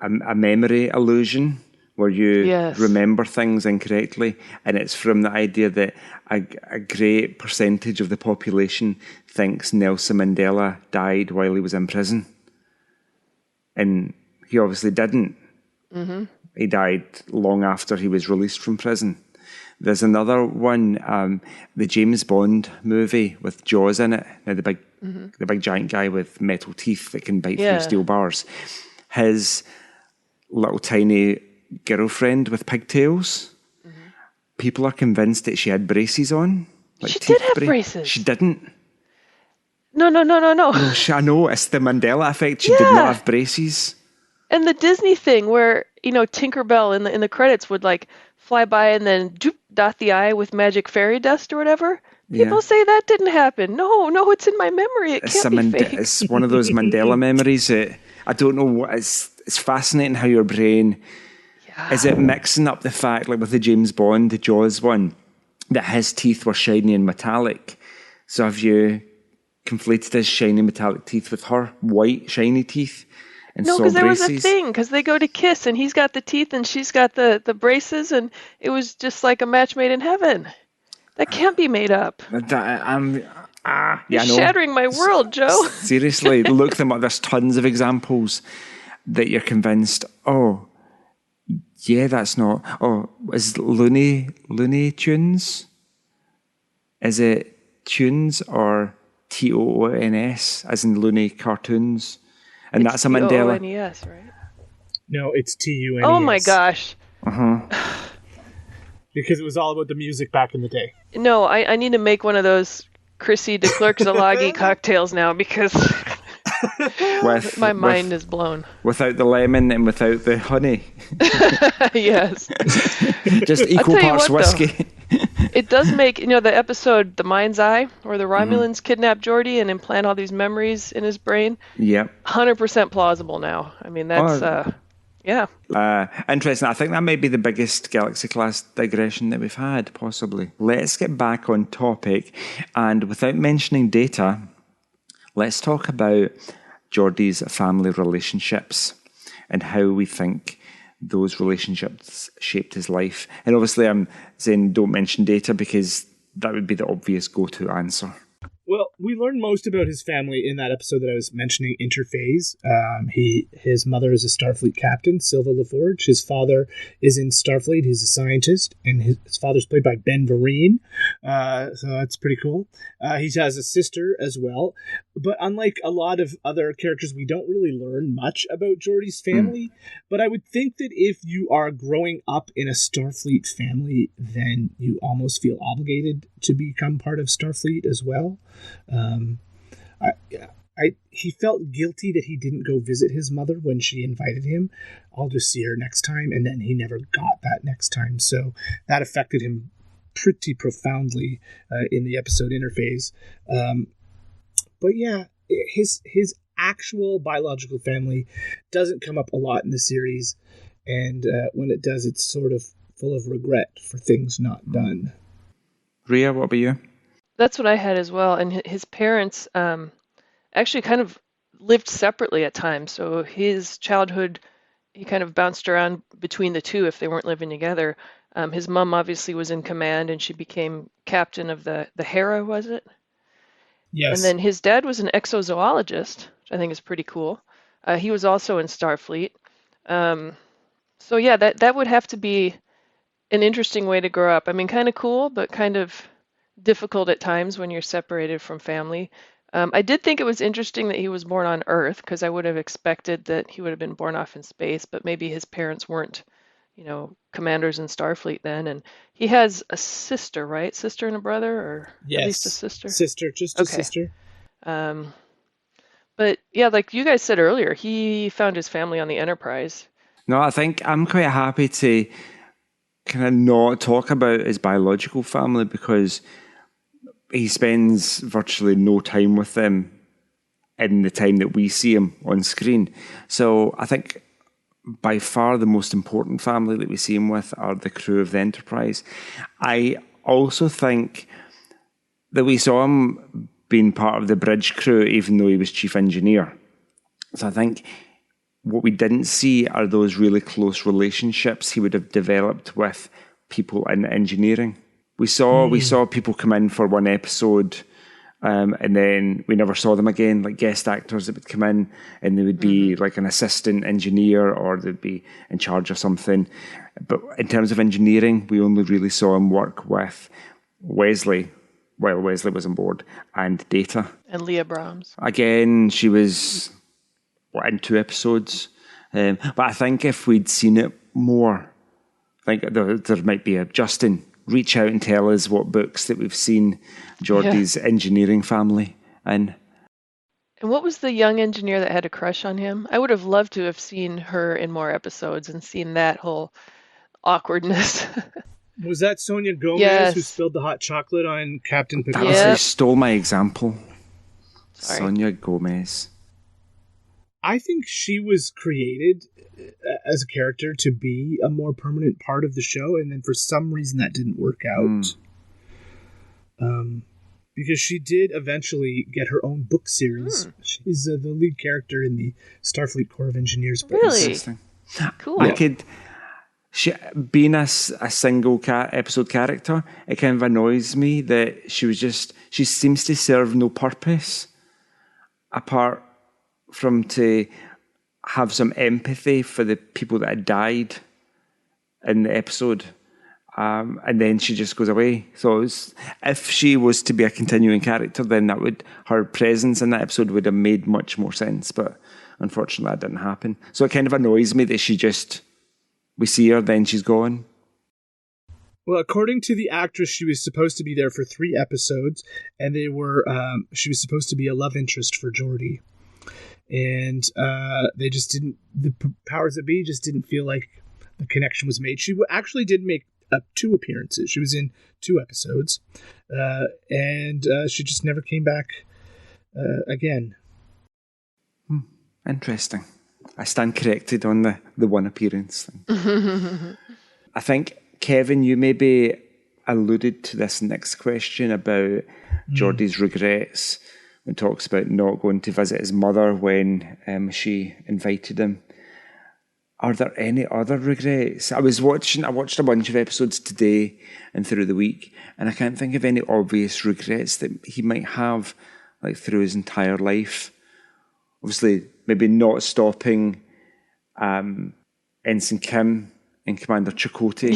a memory illusion where you remember things incorrectly, and it's from the idea that a great percentage of the population thinks Nelson Mandela died while he was in prison. And he obviously didn't. Mm-hmm. He died long after he was released from prison. There's another one, the James Bond movie with Jaws in it. Now the big giant guy with metal teeth that can bite through steel bars. His little tiny girlfriend with pigtails. Mm-hmm. People are convinced that she had braces on. Like she did have braces. She didn't. No. No, I know. It's the Mandela effect. She did not have braces. And the Disney thing where, Tinkerbell in the credits would like fly by and then dot the eye with magic fairy dust or whatever. People say that didn't happen. No, it's in my memory. It can't be fake. It's one of those Mandela memories that I don't know what is. It's fascinating how your brain is it mixing up the fact, like with the James Bond, the Jaws one, that his teeth were shiny and metallic. So have you conflated his shiny metallic teeth with her white shiny teeth? And no, because there was a thing, because they go to kiss and he's got the teeth and she's got the braces, and it was just like a match made in heaven. That can't be made up. You're shattering my world, Joe. Seriously, look them up. There's tons of examples that you're convinced, that's not. Is Looney Tunes? Is it Tunes or TOONS, as in Looney Cartoons? And it's that's a Mandela. TOONS, right? No, it's TUNES. Oh my gosh. Because it was all about the music back in the day. No, I need to make one of those Chrissie De Clerck-Szilagyi cocktails now, because my mind is blown. Without the lemon and without the honey. Yes. Just equal parts whiskey. It does make, the episode The Mind's Eye, where the Romulans kidnap Geordi and implant all these memories in his brain. Yeah. 100% plausible now. I mean, that's, yeah. Interesting. I think that might be the biggest Galaxy class digression that we've had, possibly. Let's get back on topic. And without mentioning data, let's talk about Geordi's family relationships and how we think those relationships shaped his life. And obviously I'm saying don't mention data because that would be the obvious go-to answer. Well, we learned most about his family in that episode that I was mentioning, Interphase. His mother is a Starfleet captain, Silva LaForge. His father is in Starfleet. He's a scientist, and his father's played by Ben Vereen. So that's pretty cool. He has a sister as well. But unlike a lot of other characters, we don't really learn much about Geordi's family. But I would think that if you are growing up in a Starfleet family, then you almost feel obligated to become part of Starfleet as well. He felt guilty that he didn't go visit his mother when she invited him. I'll just see her next time, and then he never got that next time. So that affected him pretty profoundly in the episode Interphase. But yeah, his actual biological family doesn't come up a lot in the series, and when it does, it's sort of full of regret for things not done. Ria, what about you? That's what I had as well. And his parents actually kind of lived separately at times. So his childhood, he kind of bounced around between the two if they weren't living together. His mom obviously was in command, and she became captain of the Hera, was it? Yes. And then his dad was an exozoologist, which I think is pretty cool. He was also in Starfleet. So yeah, that would have to be an interesting way to grow up. I mean, kind of cool, but kind of difficult at times when you're separated from family. I did think it was interesting that he was born on Earth, because I would have expected that he would have been born off in space, but maybe his parents weren't, commanders in Starfleet then. And he has a sister, right? Sister and a brother, or yes. At least a sister? Sister, just a sister. But yeah, like you guys said earlier, he found his family on the Enterprise. No, I think I'm quite happy to kind of not talk about his biological family, because he spends virtually no time with them in the time that we see him on screen. So I think by far the most important family that we see him with are the crew of the Enterprise. I also think that we saw him being part of the bridge crew even though he was chief engineer. So I think what we didn't see are those really close relationships he would have developed with people in engineering. We saw people come in for one episode, and then we never saw them again, like guest actors that would come in, and they would be like an assistant engineer, or they'd be in charge of something. But in terms of engineering, we only really saw him work with Wesley, while Wesley was on board, and Data. And Leah Brahms. Again, she was in 2 episodes. But I think if we'd seen it more, I think there might be a Justin, reach out and tell us what books that we've seen Geordi's engineering family in. And what was the young engineer that had a crush on him? I would have loved to have seen her in more episodes and seen that whole awkwardness. Was that Sonia Gomez Yes. who spilled the hot chocolate on Captain That Picard? was Yep. who stole my example. Sorry. Sonia Gomez. I think she was created as a character to be a more permanent part of the show, and then for some reason that didn't work out. Because she did eventually get her own book series. She's the lead character in the Starfleet Corps of Engineers. Really? Interesting. Cool. I could... being a single episode character, it kind of annoys me that she seems to serve no purpose apart from to have some empathy for the people that had died in the episode, and then she just goes away. So if she was to be a continuing character, then her presence in that episode would have made much more sense, but unfortunately that didn't happen. So it kind of annoys me that we see her, then she's gone. Well, according to the actress, she was supposed to be there for 3 episodes, and she was supposed to be a love interest for Geordi. And they just didn't, the powers that be just didn't feel like the connection was made. She actually did make 2 appearances. She was in 2 episodes, and she just never came back again. Interesting. I stand corrected on the one appearance thing. I think, Kevin, you maybe alluded to this next question about Geordi's regrets when talks about not going to visit his mother when she invited him. Are there any other regrets? I watched a bunch of episodes today and through the week, and I can't think of any obvious regrets that he might have through his entire life. Obviously, maybe not stopping Ensign Kim and Commander Chakotay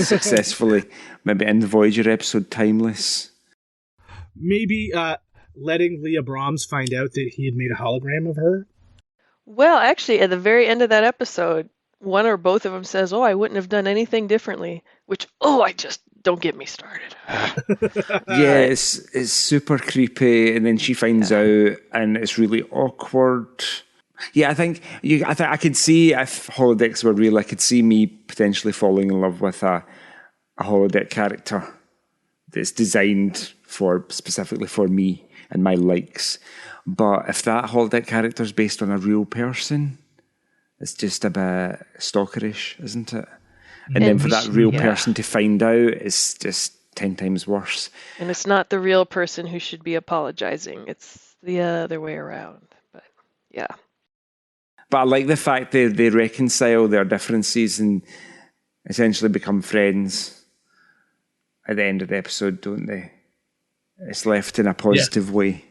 successfully. Maybe in the Voyager episode Timeless. Maybe letting Leah Brahms find out that he had made a hologram of her. Well, actually, at the very end of that episode, one or both of them says, "Oh, I wouldn't have done anything differently," which, don't get me started. Yeah, it's super creepy, and then she finds out, and it's really awkward. Yeah, I think I could see, if holodecks were real, I could see me potentially falling in love with a holodeck character that's designed specifically for me and my likes. But if that holodeck character is based on a real person, it's just a bit stalkerish, isn't it? And then for that real person to find out, it's just 10 times worse. And it's not the real person who should be apologizing. It's the other way around. But yeah. But I like the fact that they reconcile their differences and essentially become friends at the end of the episode, don't they? It's left in a positive way.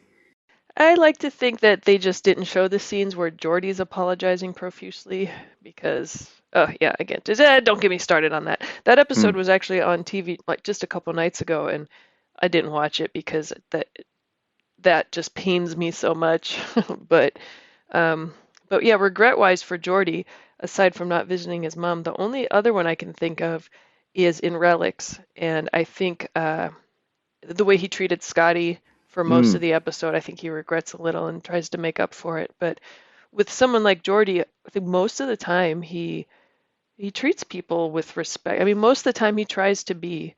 I like to think that they just didn't show the scenes where Geordi's apologizing profusely because, again, don't get me started on that. That episode was actually on TV just a couple nights ago, and I didn't watch it because that just pains me so much. But yeah, regret-wise for Geordi, aside from not visiting his mom, the only other one I can think of is in Relics, and I think the way he treated Scotty for most of the episode, I think he regrets a little and tries to make up for it. But with someone like Geordi, I think most of the time he treats people with respect. I mean, most of the time he tries to be.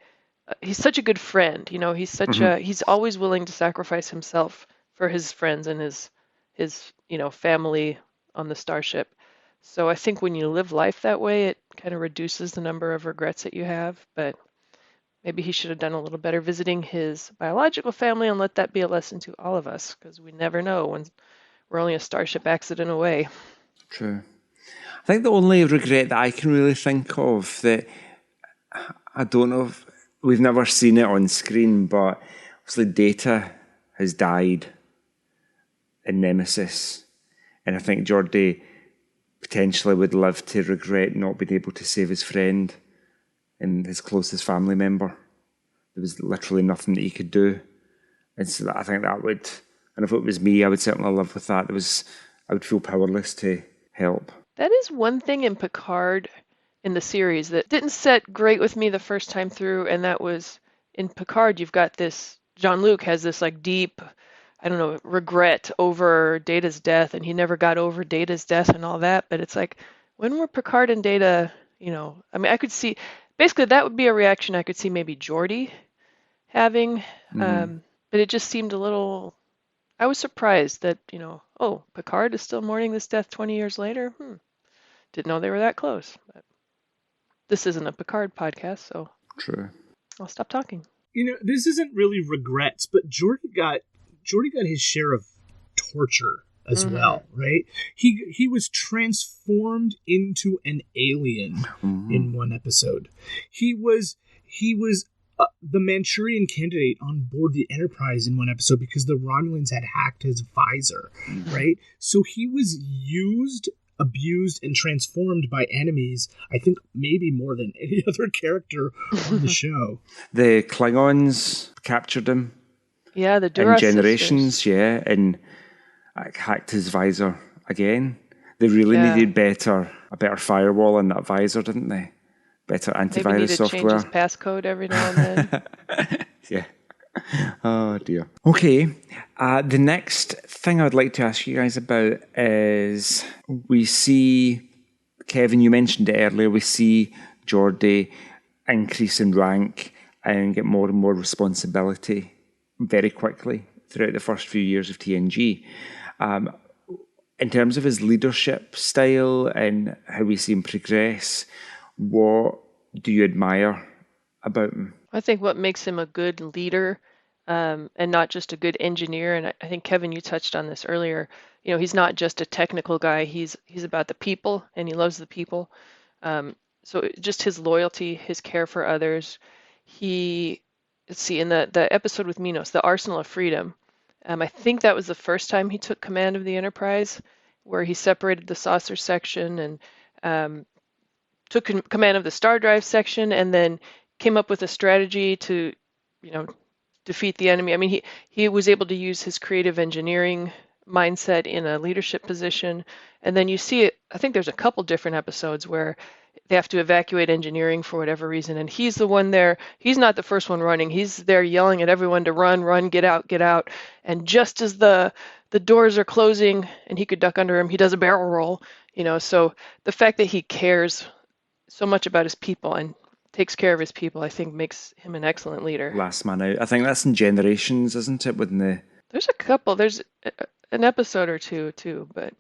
He's such a good friend, he's always willing to sacrifice himself for his friends and his family on the starship. So I think when you live life that way, it kind of reduces the number of regrets that you have. But maybe he should have done a little better visiting his biological family and let that be a lesson to all of us, because we never know when we're only a starship accident away. True. I think the only regret that I can really think of, that I don't know if we've never seen it on screen, but obviously Data has died in Nemesis, and I think Geordi potentially would live to regret not being able to save his friend and his closest family member. There was literally nothing that he could do. And so I think that would, and if it was me, I would certainly live with that. I would feel powerless to help. That is one thing in Picard in the series that didn't set great with me the first time through, and that was in Picard, you've got this, Jean-Luc has this deep, regret over Data's death, and he never got over Data's death and all that. But it's when were Picard and Data, I could see basically that would be a reaction I could see maybe Geordi having. But it just seemed a little. I was surprised that oh, Picard is still mourning this death 20 years later. Didn't know they were that close. But this isn't a Picard podcast, so True. I'll stop talking. This isn't really regrets, but Geordi got his share of torture as well, right? He was transformed into an alien in one episode. He was the Manchurian candidate on board the Enterprise in one episode because the Romulans had hacked his visor, right? So he was used, abused, and transformed by enemies, I think maybe more than any other character on the show. The Klingons captured him. Yeah, the in Duras Generations, sisters. and hacked his visor again. They really needed a better firewall in that visor, didn't they? Better antivirus Maybe need to software. change his passcode every now and then. Yeah. Oh dear. Okay. The next thing I'd like to ask you guys about is we see, Kevin, you mentioned it earlier, we see Geordi increase in rank and get more and more responsibility very quickly throughout the first few years of TNG. In terms of his leadership style and how we see him progress, what do you admire about him? I think what makes him a good leader, and not just a good engineer, and I think, Kevin, you touched on this earlier, he's not just a technical guy, he's about the people, and he loves the people. So just his loyalty, his care for others. Let's see, in the episode with Minos, the Arsenal of Freedom, I think that was the first time he took command of the Enterprise, where he separated the saucer section and took command of the star drive section, and then came up with a strategy to, defeat the enemy. I mean, he was able to use his creative engineering mindset in a leadership position. And then you see it, I think there's a couple different episodes where they have to evacuate engineering for whatever reason. And he's the one there. He's not the first one running. He's there yelling at everyone to run, get out, get out. And just as the doors are closing and he could duck under him, he does a barrel roll, So the fact that he cares so much about his people and takes care of his people, I think makes him an excellent leader. Last man out. I think that's in Generations, isn't it? There's a couple. There's an episode or two too, but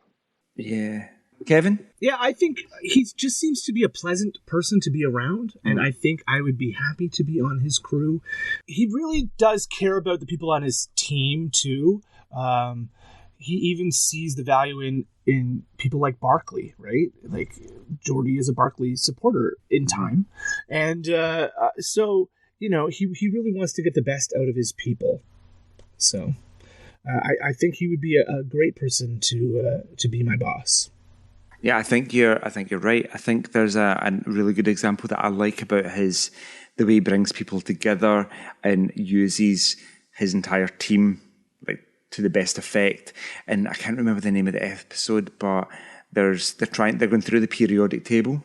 yeah. Kevin? Yeah, I think he just seems to be a pleasant person to be around, and I think I would be happy to be on his crew. He really does care about the people on his team too. He even sees the value in people like Barclay, right? Like Geordi is a Barclay supporter in time, and so he really wants to get the best out of his people. So I think he would be a great person to be my boss. Yeah, I think you're right. I think there's a really good example that I like about the way he brings people together and uses his entire team to the best effect. And I can't remember the name of the episode, but they're going through the periodic table,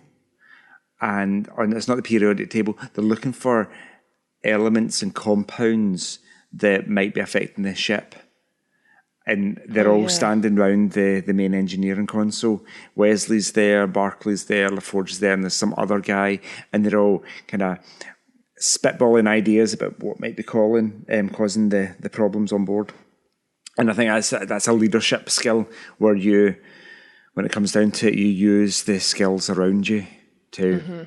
it's not the periodic table. They're looking for elements and compounds that might be affecting the ship. And they're all standing around the main engineering console. Wesley's there, Barclay's there, LaForge's there, and there's some other guy, and they're all kind of spitballing ideas about what might be causing the problems on board. And I think that's a leadership skill where when it comes down to it, you use the skills around you to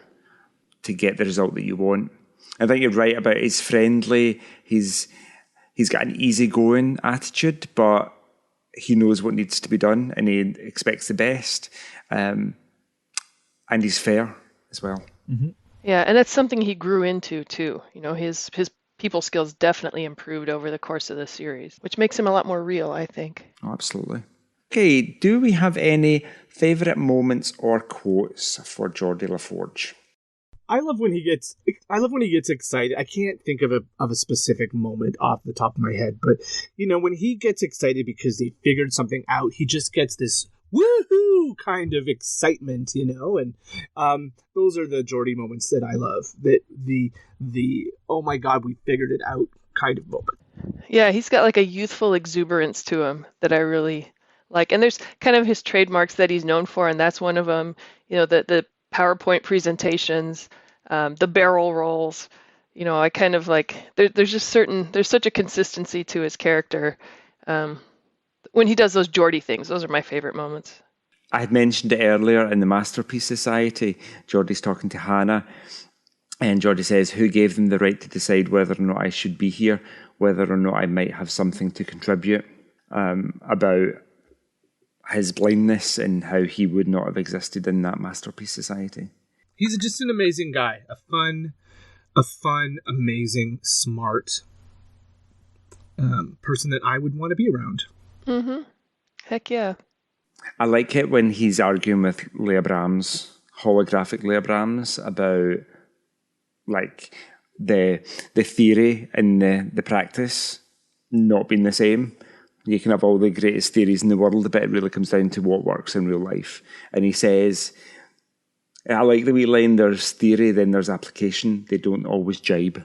get the result that you want. I think you're right about he's friendly. He's got an easygoing attitude, but he knows what needs to be done and he expects the best. And he's fair as well. Mm-hmm. Yeah, and that's something he grew into too. His people skills definitely improved over the course of the series, which makes him a lot more real, I think. Oh, absolutely. Okay, do we have any favourite moments or quotes for Geordi LaForge? I love when he gets excited. I can't think of a specific moment off the top of my head, but when he gets excited because they figured something out, he just gets this woohoo kind of excitement, and those are the Geordi moments that I love. That the oh my god, we figured it out kind of moment. Yeah, he's got like a youthful exuberance to him that I really like, and there's kind of his trademarks that he's known for, and that's one of them. The PowerPoint presentations, the barrel rolls. I kind of like, there's such a consistency to his character. When he does those Geordi things, those are my favorite moments. I had mentioned it earlier in the Masterpiece Society. Geordi's talking to Hannah, and Geordi says, who gave them the right to decide whether or not I should be here, whether or not I might have something to contribute, about his blindness and how he would not have existed in that Masterpiece Society. He's just an amazing guy. A fun, amazing, smart person that I would want to be around. Mm-hmm. Heck yeah. I like it when he's arguing with Leah Brahms, holographic Leah Brahms, about like the theory and the practice not being the same. You can have all the greatest theories in the world, but it really comes down to what works in real life. And he says, I like the wee line, there's theory, then there's application. They don't always jibe.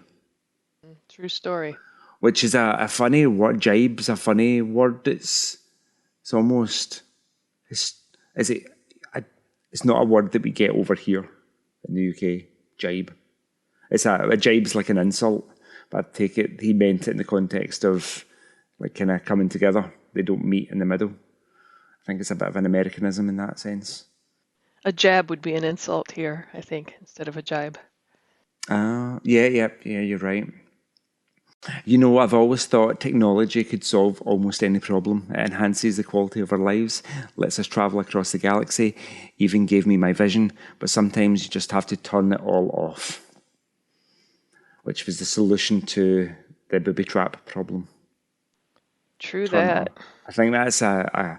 True story. Which is a funny word. Jibe's a funny word. It's almost... It's not a word that we get over here in the UK, jibe. A jibe's like an insult, but I take it he meant it in the context of like kind of coming together. They don't meet in the middle. I think it's a bit of an Americanism in that sense. A jab would be an insult here, I think, instead of a jibe. Yeah, you're right. I've always thought technology could solve almost any problem. It enhances the quality of our lives, lets us travel across the galaxy, even gave me my vision, but sometimes you just have to turn it all off. Which was the solution to the booby trap problem. True that. I think that's a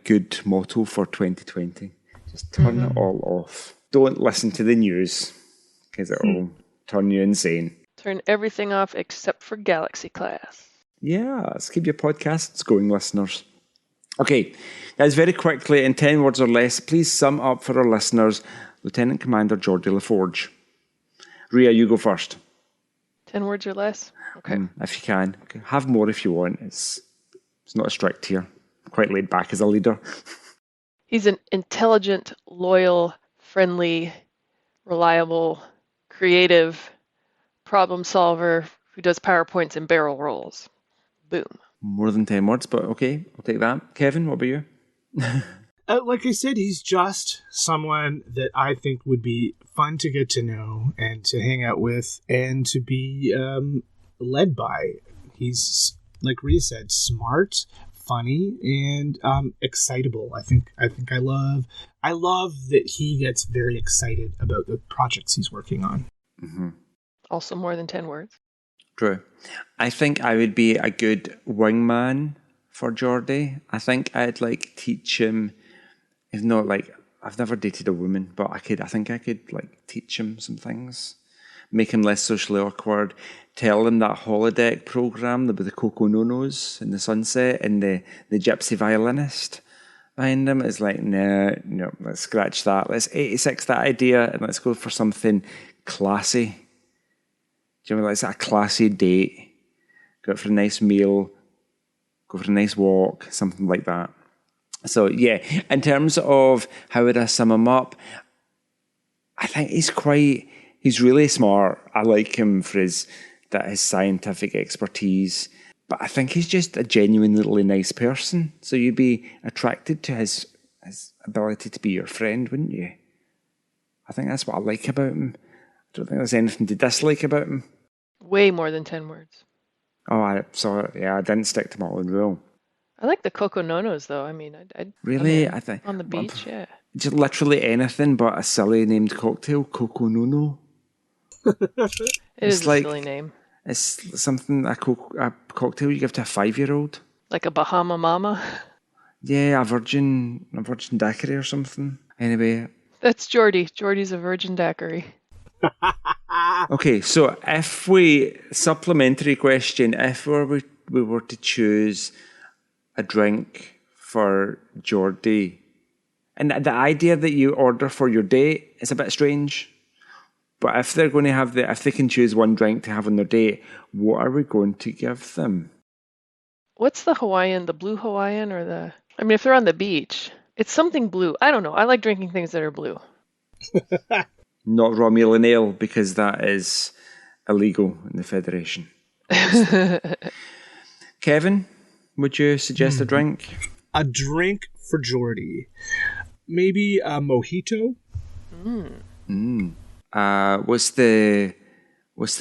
good motto for 2020. Just turn it all off. Don't listen to the news, because it'll turn you insane. Turn everything off except for Galaxy Class. Yeah, let's keep your podcasts going, listeners. Okay, guys, very quickly, in 10 words or less, please sum up for our listeners Lieutenant Commander Geordi LaForge. Ria, you go first. 10 words or less? Okay. If you can. Okay. Have more if you want. It's not strict here. I'm quite laid back as a leader. He's an intelligent, loyal, friendly, reliable, creative problem solver who does PowerPoints and barrel rolls. Boom. More than 10 words, but okay, I'll take that. Kevin, what about you? Like I said, he's just someone that I think would be fun to get to know and to hang out with and to be led by. He's, like Ria said, smart, funny, and excitable. I love that he gets very excited about the projects he's working on. Mm-hmm. Also more than 10 words. True. I think I would be a good wingman for Geordi. I think I'd teach him, if not I've never dated a woman, but I think I could teach him some things, make him less socially awkward, tell him that holodeck program with the Coco Nonos in the sunset and the gypsy violinist behind him is no, let's scratch that. Let's 86 that idea and let's go for something classy. Do you know, a classy date, go out for a nice meal, go for a nice walk, something like that. So, yeah, in terms of how would I sum him up, I think he's really smart. I like him for his scientific expertise, but I think he's just a genuinely nice person. So you'd be attracted to his ability to be your friend, wouldn't you? I think that's what I like about him. I don't think there's anything to dislike about him. Way more than 10 words. Oh, I didn't stick to my own rule. I like the Coco Nonos, though. I mean, I'd really, I think on the beach, yeah. Just literally anything but a silly named cocktail, Coco Nono. It is a silly name. It's something a cocktail you give to a 5-year-old. Like a Bahama Mama. Yeah, a virgin daiquiri or something. Anyway, that's Geordi. Geordi's a virgin daiquiri. Okay, so supplementary question, if we were to choose a drink for Geordi, and the idea that you order for your date is a bit strange, but if they're going to if they can choose one drink to have on their date, what are we going to give them? What's the Hawaiian, the blue Hawaiian if they're on the beach, it's something blue. I don't know. I like drinking things that are blue. Not Romulan ale, because that is illegal in the Federation. Kevin, would you suggest a drink? A drink for Geordi. Maybe a mojito? What's the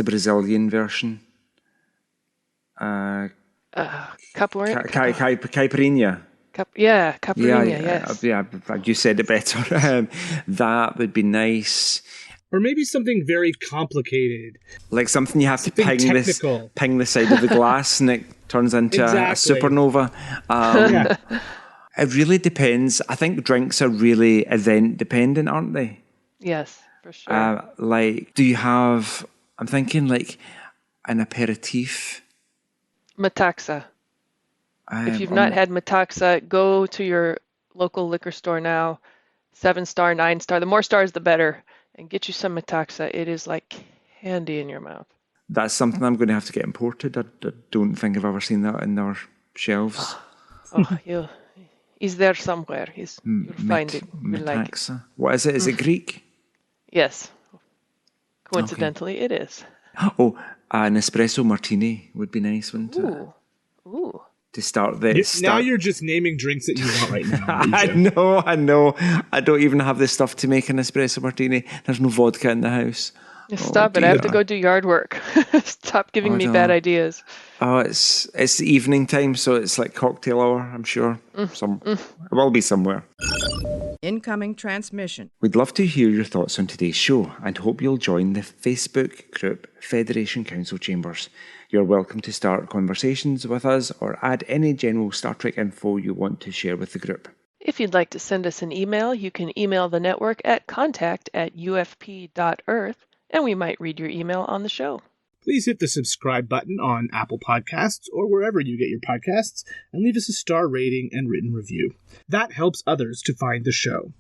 Brazilian version? Caipirinha. Caipirinha, yes. Yeah, you said it better. That would be nice. Or maybe something very complicated. Like something you have to ping the side of the glass and it turns into a supernova. It really depends. I think drinks are really event dependent, aren't they? Yes, for sure. Do you have, I'm thinking like an aperitif? Metaxa. If you've not had Metaxa, go to your local liquor store now. 7-star, 9-star. The more stars, the better. And get you some Metaxa. It is like candy in your mouth. That's something I'm going to have to get imported. I don't think I've ever seen that in our shelves. He's there somewhere. You'll find it. Metaxa. What is it? Is it Greek? Yes. Coincidentally, It is. Oh, an espresso martini would be nice, wouldn't it? Ooh. To start this. Now you're just naming drinks that you want right now. I know. I don't even have the stuff to make an espresso martini. There's no vodka in the house. Stop it. I have to go do yard work. Stop giving me bad ideas. Oh, it's the evening time, so it's like cocktail hour, I'm sure. It will be somewhere. Incoming transmission. We'd love to hear your thoughts on today's show and hope you'll join the Facebook group Federation Council Chambers. You're welcome to start conversations with us or add any general Star Trek info you want to share with the group. If you'd like to send us an email, you can email the network at contact@ufp.earth, and we might read your email on the show. Please hit the subscribe button on Apple Podcasts or wherever you get your podcasts and leave us a star rating and written review. That helps others to find the show.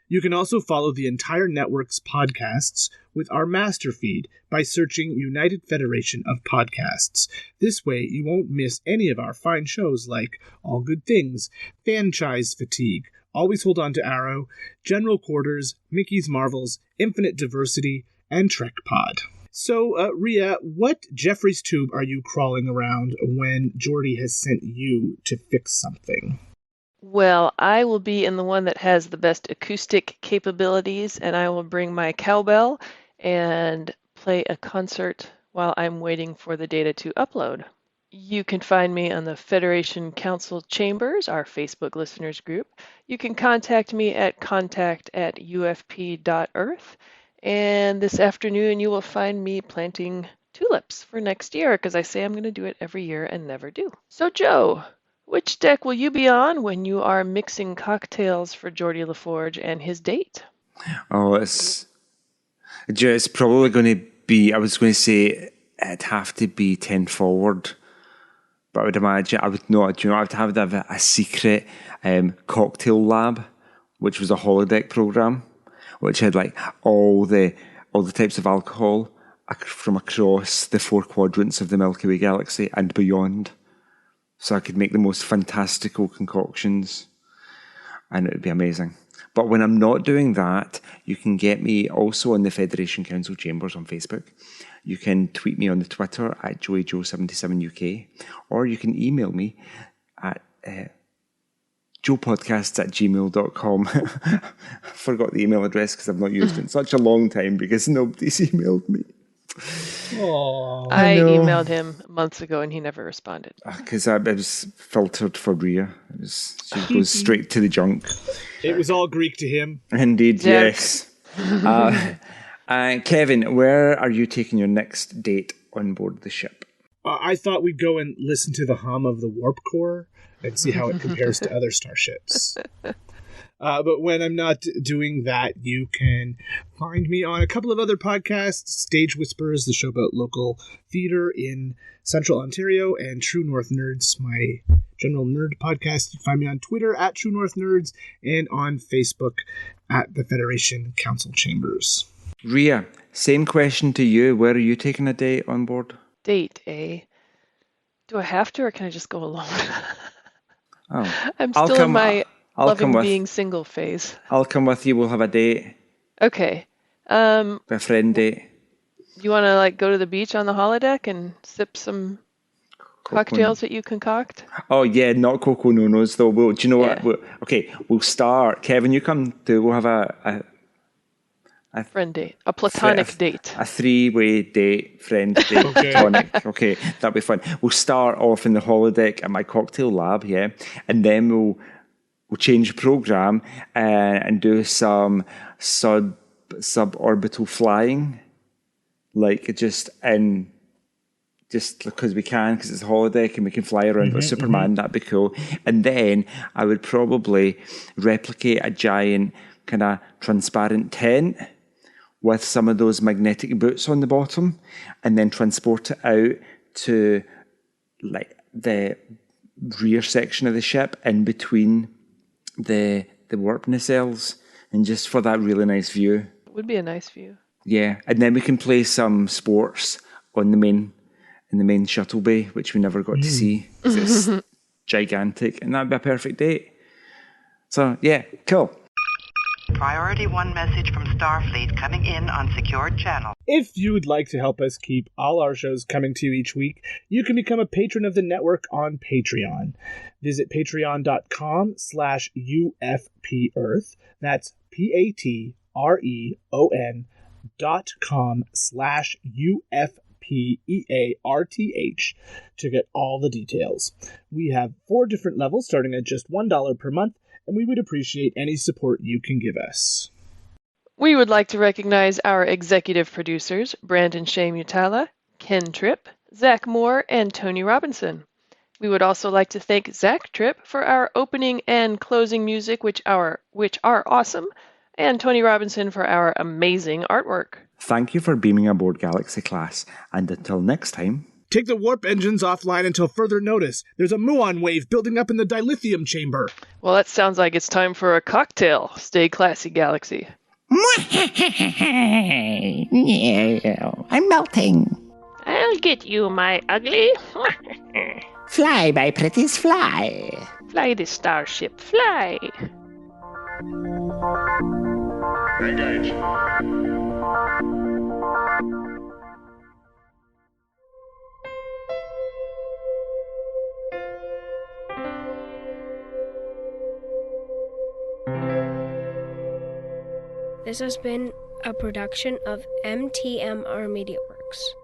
You can also follow the entire network's podcasts with our master feed by searching United Federation of Podcasts. This way, you won't miss any of our fine shows like All Good Things, Franchise Fatigue, Always Hold On to Arrow, General Quarters, Mickey's Marvels, Infinite Diversity, and Trek Pod. So, Ria, what Jeffrey's tube are you crawling around when Geordi has sent you to fix something? Well, I will be in the one that has the best acoustic capabilities, and I will bring my cowbell and play a concert while I'm waiting for the data to upload. You can find me on the Federation Council Chambers, our Facebook listeners group. You can contact me at contact@ufp.earth. And this afternoon, you will find me planting tulips for next year, because I say I'm going to do it every year and never do. So, Joe, which deck will you be on when you are mixing cocktails for Geordi LaForge and his date? Oh, it's probably going to be, I was going to say it'd have to be 10 forward. But I would imagine, I would have to have a secret cocktail lab, which was a holodeck program, which had like all the types of alcohol from across the 4 quadrants of the Milky Way galaxy and beyond. So I could make the most fantastical concoctions, and it would be amazing. But when I'm not doing that, you can get me also on the Federation Council Chambers on Facebook. You can tweet me on the Twitter at JoeyJoe77UK, or you can email me at joepodcasts@gmail.com. I forgot the email address because I've not used it in such a long time because nobody's emailed me. I emailed him months ago and he never responded. Because it was filtered for Ria. She goes straight to the junk. It was all Greek to him. Indeed, yes. Kevin, where are you taking your next date on board the ship? I thought we'd go and listen to the hum of the warp core and see how it compares to other starships. But when I'm not doing that, you can find me on a couple of other podcasts, Stage Whispers, the show about local theater in Central Ontario, and True North Nerds, my general nerd podcast. You can find me on Twitter at True North Nerds and on Facebook at the Federation Council Chambers. Ria, same question to you. Where are you taking a date on board? Date, eh? Do I have to, or can I just go alone? Oh, I'm still in my loving being single phase. I'll come with you. We'll have a date. Okay. A friend date. You want to like go to the beach on the holodeck and sip some cocktails that you concoct? Oh yeah, not Coco No-Nos though. Do you know what? We'll start. Kevin, you come to. We'll have a friend date, a platonic date, a 3-way date, friend date, platonic. Okay, that'll be fun. We'll start off in the holodeck at my cocktail lab, yeah, and then we'll change the program and do some suborbital flying, like just because we can, because it's a holodeck and we can fly around like Superman. That'd be cool. And then I would probably replicate a giant kind of transparent tent with some of those magnetic boots on the bottom, and then transport it out to like the rear section of the ship in between the warp nacelles, and just for that really nice view. It would be a nice view. Yeah, and then we can play some sports on in the main shuttle bay, which we never got to see because it's gigantic, and that'd be a perfect date. So yeah, cool. Priority 1 message from Starfleet coming in on secured channel. If you would like to help us keep all our shows coming to you each week, you can become a patron of the network on Patreon. Visit patreon.com/UFPEarth. That's patreon.com/UFPEARTH to get all the details. We have 4 different levels starting at just $1 per month, and we would appreciate any support you can give us. We would like to recognize our executive producers, Brandon Shea Mutala, Ken Tripp, Zach Moore, and Tony Robinson. We would also like to thank Zach Tripp for our opening and closing music, which are awesome, and Tony Robinson for our amazing artwork. Thank you for beaming aboard Galaxy Class, and until next time... Take the warp engines offline until further notice. There's a muon wave building up in the dilithium chamber. Well, that sounds like it's time for a cocktail. Stay classy, Galaxy. I'm melting. I'll get you, my ugly. Fly, my pretties, fly. Fly the starship, fly. Engage. This has been a production of MTMR Media Works.